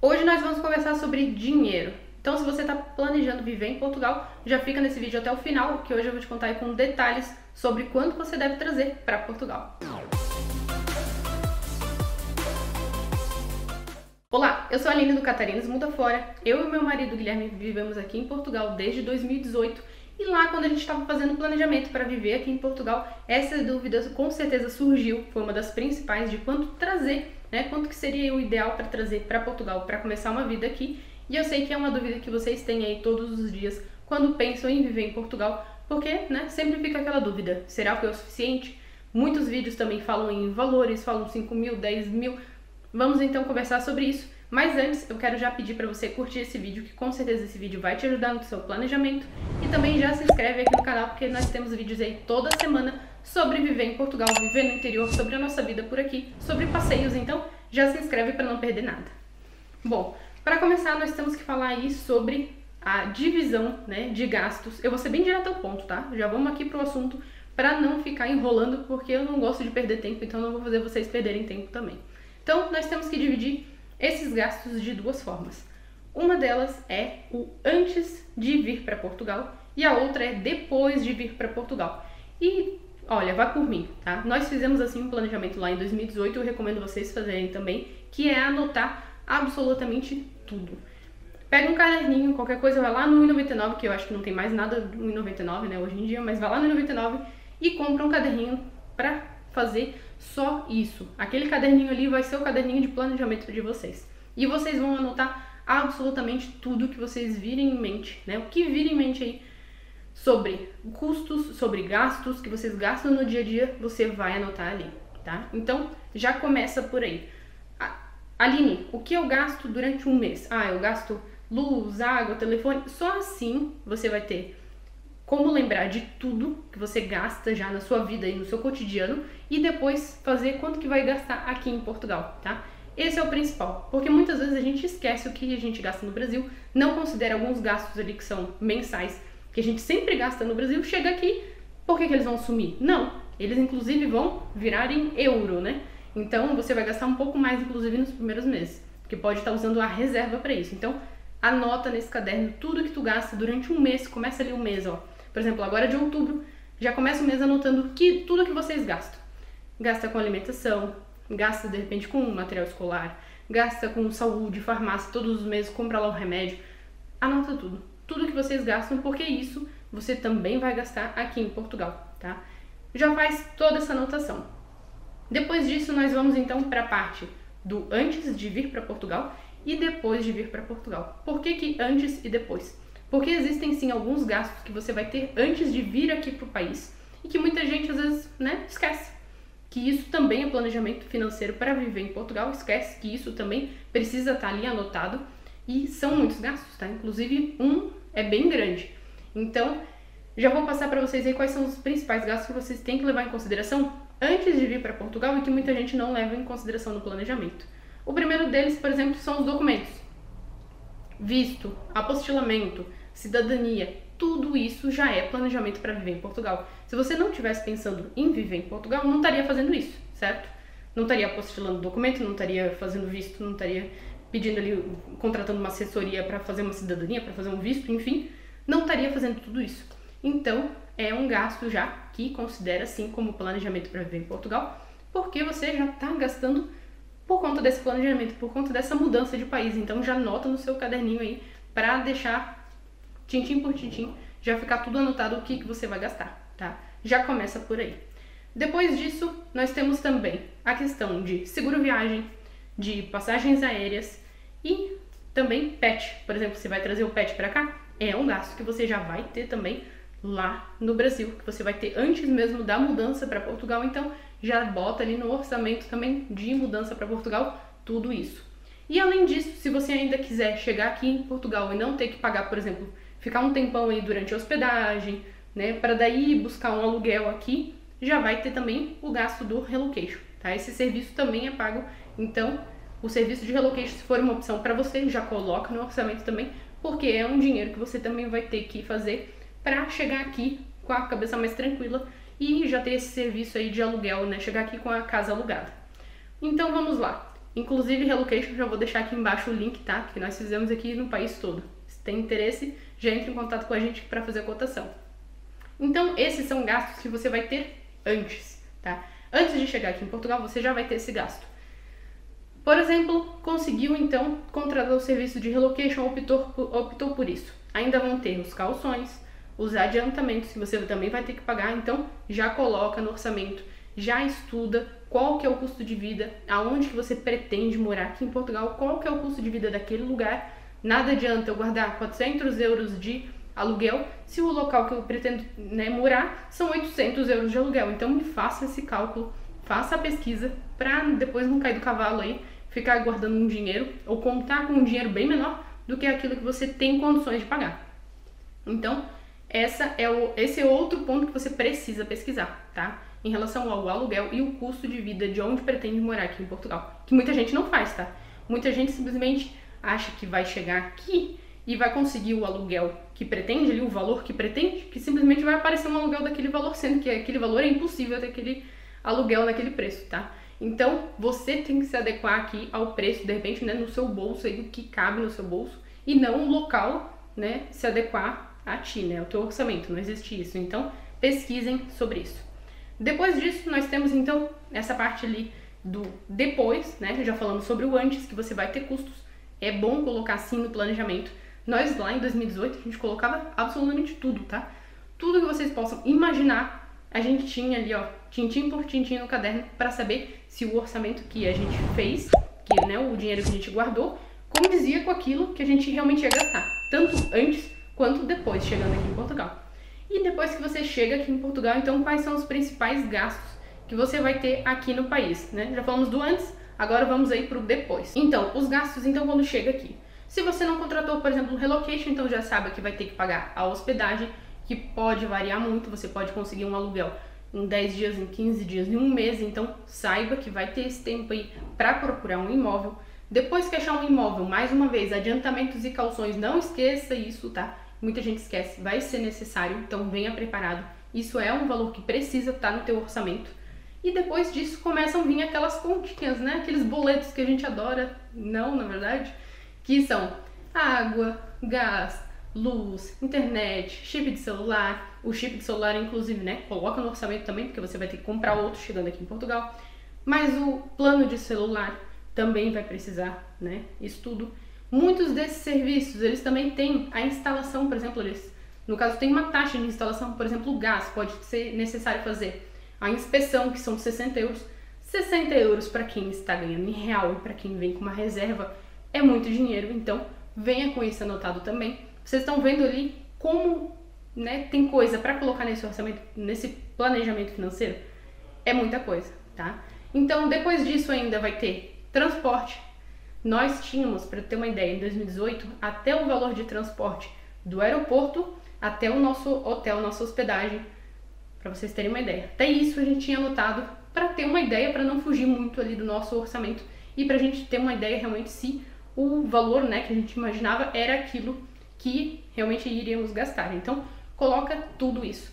Hoje nós vamos conversar sobre dinheiro. Então, se você está planejando viver em Portugal, já fica nesse vídeo até o final, que hoje eu vou te contar aí com detalhes sobre quanto você deve trazer para Portugal. Olá, eu sou a Aline do Catarinas Muda Fora. Eu e meu marido Guilherme vivemos aqui em Portugal desde 2018 e lá quando a gente estava fazendo planejamento para viver aqui em Portugal, essa dúvida com certeza surgiu, foi uma das principais de quanto trazer, quanto que seria o ideal para trazer para Portugal para começar uma vida aqui. E eu sei que é uma dúvida que vocês têm aí todos os dias quando pensam em viver em Portugal, porque sempre fica aquela dúvida, será que é o suficiente? Muitos vídeos também falam em valores, falam 5 mil, 10 mil. Vamos então conversar sobre isso, mas antes eu quero já pedir para você curtir esse vídeo, que com certeza esse vídeo vai te ajudar no seu planejamento, e também já se inscreve aqui no canal, porque nós temos vídeos aí toda semana sobre viver em Portugal, viver no interior, sobre a nossa vida por aqui, sobre passeios, então já se inscreve para não perder nada. Bom, para começar nós temos que falar aí sobre a divisão de gastos. Eu vou ser bem direto ao ponto, tá? Já vamos aqui pro assunto para não ficar enrolando, porque eu não gosto de perder tempo, então não vou fazer vocês perderem tempo também. Então, nós temos que dividir esses gastos de duas formas. Uma delas é o antes de vir para Portugal e a outra é depois de vir para Portugal. E, olha, vá por mim, tá? Nós fizemos assim um planejamento lá em 2018, eu recomendo vocês fazerem também, que é anotar absolutamente tudo. Pega um caderninho, qualquer coisa, vai lá no 1,99, que eu acho que não tem mais nada do 1,99, hoje em dia, mas vai lá no 1,99 e compra um caderninho para fazer só isso. Aquele caderninho ali vai ser o caderninho de planejamento de vocês. E vocês vão anotar absolutamente tudo que vocês virem em mente, O que virem em mente aí sobre custos, sobre gastos que vocês gastam no dia a dia, você vai anotar ali, tá? Então, já começa por aí. Aline, o que eu gasto durante um mês? Eu gasto luz, água, telefone. Só assim você vai ter como lembrar de tudo que você gasta já na sua vida e no seu cotidiano e depois fazer quanto que vai gastar aqui em Portugal, tá? Esse é o principal, porque muitas vezes a gente esquece o que a gente gasta no Brasil, não considera alguns gastos ali que são mensais, que a gente sempre gasta no Brasil, chega aqui, por que eles vão sumir? Não, eles inclusive vão virar em euro, Então você vai gastar um pouco mais, inclusive nos primeiros meses, porque pode estar usando a reserva para isso. Então anota nesse caderno tudo que tu gasta durante um mês, começa ali o mês, Por exemplo, agora de outubro, já começa o mês anotando tudo que vocês gastam. Gasta com alimentação, gasta de repente com material escolar, gasta com saúde, farmácia, todos os meses compra lá o remédio. Anota tudo, tudo que vocês gastam, porque isso você também vai gastar aqui em Portugal, tá? Já faz toda essa anotação. Depois disso, nós vamos então para a parte do antes de vir para Portugal e depois de vir para Portugal. Por que antes e depois? Porque existem sim alguns gastos que você vai ter antes de vir aqui para o país e que muita gente às vezes esquece. Que isso também é planejamento financeiro para viver em Portugal, esquece que isso também precisa estar ali anotado e são muitos gastos, tá? Inclusive um é bem grande. Então, já vou passar para vocês aí quais são os principais gastos que vocês têm que levar em consideração antes de vir para Portugal e que muita gente não leva em consideração no planejamento. O primeiro deles, por exemplo, são os documentos. Visto, apostilamento, cidadania, tudo isso já é planejamento para viver em Portugal. Se você não estivesse pensando em viver em Portugal, não estaria fazendo isso, certo? Não estaria apostilando documento, não estaria fazendo visto, não estaria pedindo ali, contratando uma assessoria para fazer uma cidadania, para fazer um visto, enfim, não estaria fazendo tudo isso. Então, é um gasto já que considera sim como planejamento para viver em Portugal, porque você já está gastando por conta desse planejamento, por conta dessa mudança de país. Então já anota no seu caderninho aí para deixar tintim por tintim, já ficar tudo anotado o que você vai gastar, tá? Já começa por aí. Depois disso, nós temos também a questão de seguro viagem, de passagens aéreas e também pet. Por exemplo, você vai trazer o pet para cá, é um gasto que você já vai ter também lá no Brasil, que você vai ter antes mesmo da mudança para Portugal, então já bota ali no orçamento também de mudança para Portugal, tudo isso. E além disso, se você ainda quiser chegar aqui em Portugal e não ter que pagar, por exemplo, ficar um tempão aí durante a hospedagem, para daí buscar um aluguel aqui, já vai ter também o gasto do relocation, tá? Esse serviço também é pago, então o serviço de relocation, se for uma opção para você, já coloca no orçamento também, porque é um dinheiro que você também vai ter que fazer para chegar aqui com a cabeça mais tranquila e já ter esse serviço aí de aluguel, chegar aqui com a casa alugada. Então vamos lá. Inclusive, relocation, já vou deixar aqui embaixo o link, tá? Que nós fizemos aqui no país todo. Se tem interesse, já entre em contato com a gente para fazer a cotação. Então, esses são gastos que você vai ter antes, tá? Antes de chegar aqui em Portugal, você já vai ter esse gasto. Por exemplo, conseguiu então contratar o serviço de relocation, optou por isso. Ainda vão ter os calções, os adiantamentos que você também vai ter que pagar, então já coloca no orçamento, já estuda qual que é o custo de vida, aonde que você pretende morar aqui em Portugal, qual que é o custo de vida daquele lugar. Nada adianta eu guardar 400 euros de aluguel se o local que eu pretendo, né, morar são 800 euros de aluguel. Então me faça esse cálculo, faça a pesquisa para depois não cair do cavalo aí, ficar guardando um dinheiro ou contar com um dinheiro bem menor do que aquilo que você tem condições de pagar. Então, esse é outro ponto que você precisa pesquisar, tá? Em relação ao aluguel e o custo de vida de onde pretende morar aqui em Portugal. Que muita gente não faz, tá? Muita gente simplesmente acha que vai chegar aqui e vai conseguir o aluguel que pretende, ali, o valor que pretende, que simplesmente vai aparecer um aluguel daquele valor, sendo que aquele valor é impossível ter aquele aluguel naquele preço, tá? Então, você tem que se adequar aqui ao preço, de repente, né, no seu bolso, aí, o que cabe no seu bolso, e não o local, né, se adequar a ti, né, ao teu orçamento, não existe isso. Então, pesquisem sobre isso. Depois disso, nós temos, então, essa parte ali do depois, né, já falamos sobre o antes, que você vai ter custos, é bom colocar assim no planejamento. Nós, lá em 2018, a gente colocava absolutamente tudo, tá? Tudo que vocês possam imaginar, a gente tinha ali, ó, tintim por tintim no caderno para saber se o orçamento que a gente fez, que, né, o dinheiro que a gente guardou, condizia com aquilo que a gente realmente ia gastar, tanto antes quanto depois, chegando aqui em Portugal. E depois que você chega aqui em Portugal, então, quais são os principais gastos que você vai ter aqui no país, né? Já falamos do antes, agora vamos aí pro depois. Então, os gastos, então, quando chega aqui. Se você não contratou, por exemplo, um relocation, então já sabe que vai ter que pagar a hospedagem, que pode variar muito, você pode conseguir um aluguel em 10 dias, em 15 dias, em um mês, então saiba que vai ter esse tempo aí para procurar um imóvel. Depois que achar um imóvel, mais uma vez, adiantamentos e calções, não esqueça isso, tá? Muita gente esquece, vai ser necessário, então venha preparado. Isso é um valor que precisa estar no teu orçamento. E depois disso começam a vir aquelas continhas, né? Aqueles boletos que a gente adora, não, na verdade, que são água, gás, luz, internet, chip de celular. O chip de celular, inclusive, né, coloca no orçamento também, porque você vai ter que comprar outro chegando aqui em Portugal. Mas o plano de celular também vai precisar, né, isso tudo. Muitos desses serviços, eles também têm a instalação, por exemplo, no caso tem uma taxa de instalação, por exemplo, o gás, pode ser necessário fazer a inspeção, que são 60 euros. 60 euros para quem está ganhando em real e para quem vem com uma reserva é muito dinheiro, então venha com isso anotado também. Vocês estão vendo ali como, né, tem coisa para colocar nesse orçamento, nesse planejamento financeiro? É muita coisa, tá? Então, depois disso ainda vai ter transporte. Nós tínhamos, para ter uma ideia, em 2018, até o valor de transporte do aeroporto até o nosso hotel, nossa hospedagem, para vocês terem uma ideia. Até isso a gente tinha anotado para ter uma ideia, para não fugir muito ali do nosso orçamento e para a gente ter uma ideia realmente se o valor, né, que a gente imaginava era aquilo que realmente iríamos gastar. Então, coloca tudo isso.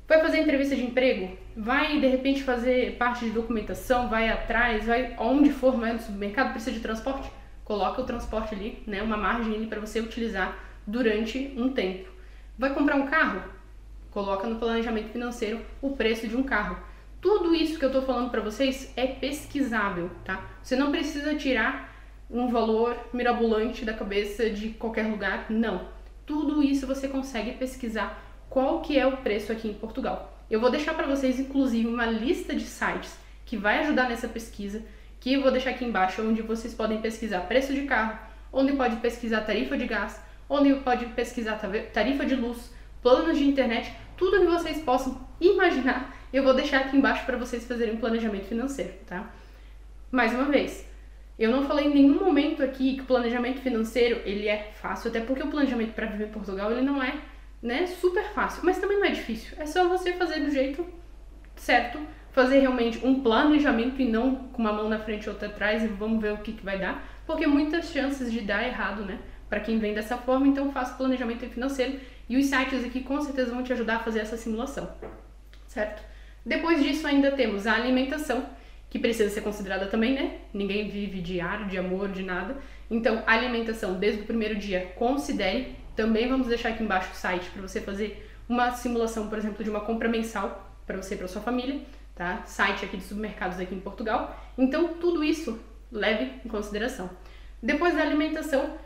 Vai fazer entrevista de emprego? Vai, de repente, fazer parte de documentação? Vai atrás? Vai onde for, vai no supermercado? Precisa de transporte? Coloca o transporte ali, né, uma margem ali para você utilizar durante um tempo. Vai comprar um carro? Coloca no planejamento financeiro o preço de um carro. Tudo isso que eu estou falando para vocês é pesquisável, tá? Você não precisa tirar um valor mirabolante da cabeça de qualquer lugar, não. Tudo isso você consegue pesquisar qual que é o preço aqui em Portugal. Eu vou deixar para vocês, inclusive, uma lista de sites que vai ajudar nessa pesquisa, que eu vou deixar aqui embaixo, onde vocês podem pesquisar preço de carro, onde pode pesquisar tarifa de gás, onde pode pesquisar tarifa de luz, planos de internet, tudo que vocês possam imaginar, eu vou deixar aqui embaixo para vocês fazerem um planejamento financeiro, tá? Mais uma vez, eu não falei em nenhum momento aqui que o planejamento financeiro, ele é fácil, até porque o planejamento para viver em Portugal, ele não é, né, super fácil, mas também não é difícil. É só você fazer do jeito certo, fazer realmente um planejamento e não com uma mão na frente e outra atrás e vamos ver o que vai dar, porque muitas chances de dar errado, né, para quem vem dessa forma. Então faça planejamento financeiro e os sites aqui com certeza vão te ajudar a fazer essa simulação, certo? Depois disso ainda temos a alimentação, que precisa ser considerada também, né? Ninguém vive de ar, de amor, de nada. Então, a alimentação desde o primeiro dia, considere. Também vamos deixar aqui embaixo o site para você fazer uma simulação, por exemplo, de uma compra mensal para você e para sua família, tá? Site aqui de supermercados aqui em Portugal. Então, tudo isso leve em consideração. Depois da alimentação,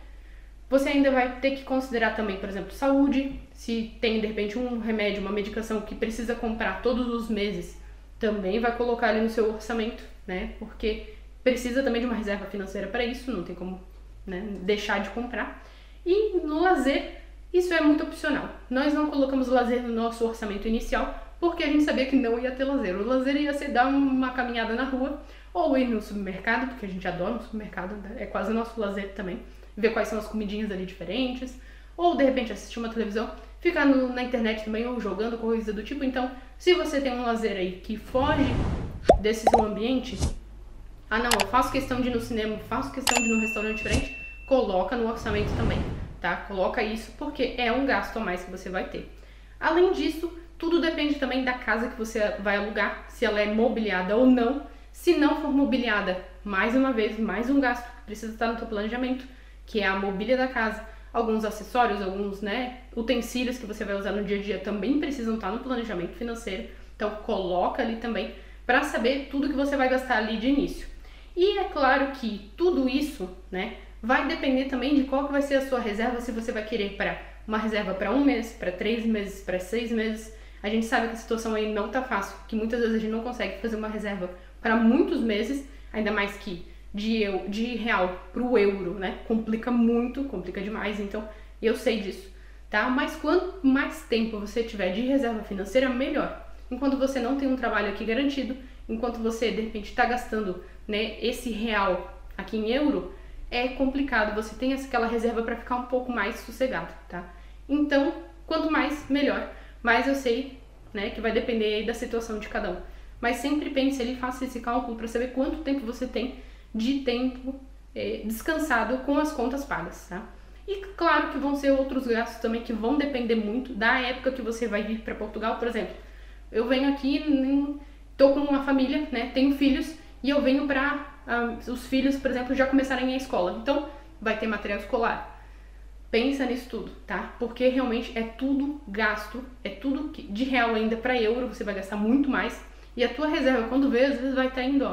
você ainda vai ter que considerar também, por exemplo, saúde. Se tem, de repente, um remédio, uma medicação que precisa comprar todos os meses, também vai colocar ali no seu orçamento, né? Porque precisa também de uma reserva financeira para isso, não tem como, né, deixar de comprar. E no lazer, isso é muito opcional. Nós não colocamos o lazer no nosso orçamento inicial, porque a gente sabia que não ia ter lazer. O lazer ia ser dar uma caminhada na rua, ou ir no supermercado, porque a gente adora um supermercado, é quase o nosso lazer também, ver quais são as comidinhas ali diferentes, ou de repente assistir uma televisão, ficar na internet também, ou jogando, coisa do tipo. Então, se você tem um lazer aí que foge desse seu ambiente, não, eu faço questão de ir no cinema, faço questão de ir num restaurante diferente, coloca no orçamento também, tá? Coloca isso, porque é um gasto a mais que você vai ter. Além disso, tudo depende também da casa que você vai alugar, se ela é mobiliada ou não. Se não for mobiliada, mais uma vez, mais um gasto que precisa estar no teu planejamento, que é a mobília da casa. Alguns acessórios, alguns, né, utensílios que você vai usar no dia a dia também precisam estar no planejamento financeiro. Então, coloca ali também para saber tudo que você vai gastar ali de início. E é claro que tudo isso, né, vai depender também de qual que vai ser a sua reserva, se você vai querer para uma reserva para 1 mês, para 3 meses, para 6 meses. A gente sabe que a situação aí não tá fácil, que muitas vezes a gente não consegue fazer uma reserva para muitos meses, ainda mais que de real para o euro, né? Complica muito, complica demais, então eu sei disso, tá? Mas quanto mais tempo você tiver de reserva financeira, melhor. Enquanto você não tem um trabalho aqui garantido, enquanto você de repente está gastando, né, esse real aqui em euro, é complicado. Você tem aquela reserva para ficar um pouco mais sossegado, tá? Então, quanto mais, melhor. Mas eu sei, né, que vai depender aí da situação de cada um. Mas sempre pense ali, faça esse cálculo para saber quanto tempo você tem de tempo descansado com as contas pagas, tá? E claro que vão ser outros gastos também que vão depender muito da época que você vai vir para Portugal. Por exemplo, eu venho aqui, tô com uma família, né, tenho filhos, e eu venho para os filhos, por exemplo, já começarem a escola. Então, vai ter material escolar. Pensa nisso tudo, tá? Porque realmente é tudo gasto, é tudo de real ainda para euro, você vai gastar muito mais. E a tua reserva, quando vê, às vezes vai estar indo,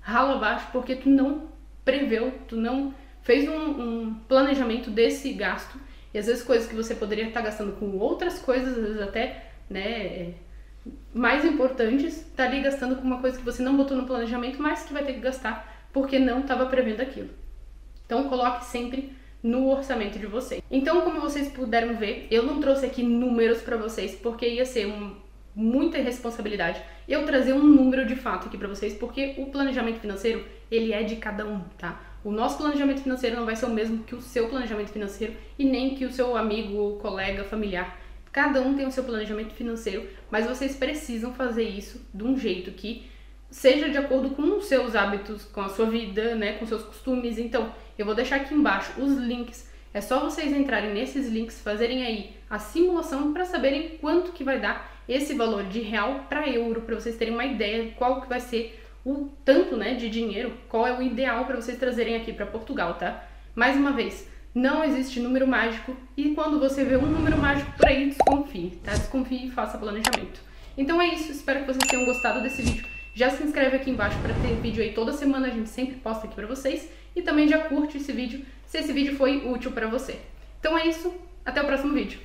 ralo abaixo, porque tu não preveu, tu não fez um planejamento desse gasto. E às vezes coisas que você poderia estar gastando com outras coisas, às vezes até, né, mais importantes, tá ali gastando com uma coisa que você não botou no planejamento, mas que vai ter que gastar porque não estava prevendo aquilo. Então coloque sempre no orçamento de vocês. Então, como vocês puderam ver, eu não trouxe aqui números para vocês, porque ia ser muita irresponsabilidade eu trazer um número de fato aqui para vocês, porque o planejamento financeiro, ele é de cada um, tá? O nosso planejamento financeiro não vai ser o mesmo que o seu planejamento financeiro e nem que o seu amigo, colega, familiar. Cada um tem o seu planejamento financeiro, mas vocês precisam fazer isso de um jeito que seja de acordo com os seus hábitos, com a sua vida, né, com seus costumes. Então, eu vou deixar aqui embaixo os links. É só vocês entrarem nesses links, fazerem aí a simulação para saberem quanto que vai dar esse valor de real para euro, para vocês terem uma ideia de qual que vai ser o tanto, né, de dinheiro, qual é o ideal para vocês trazerem aqui para Portugal, tá? Mais uma vez, não existe número mágico e quando você vê um número mágico por aí, desconfie, tá? Desconfie e faça planejamento. Então é isso, espero que vocês tenham gostado desse vídeo. Já se inscreve aqui embaixo para ter vídeo aí toda semana, a gente sempre posta aqui para vocês. E também já curte esse vídeo, se esse vídeo foi útil para você. Então é isso, até o próximo vídeo.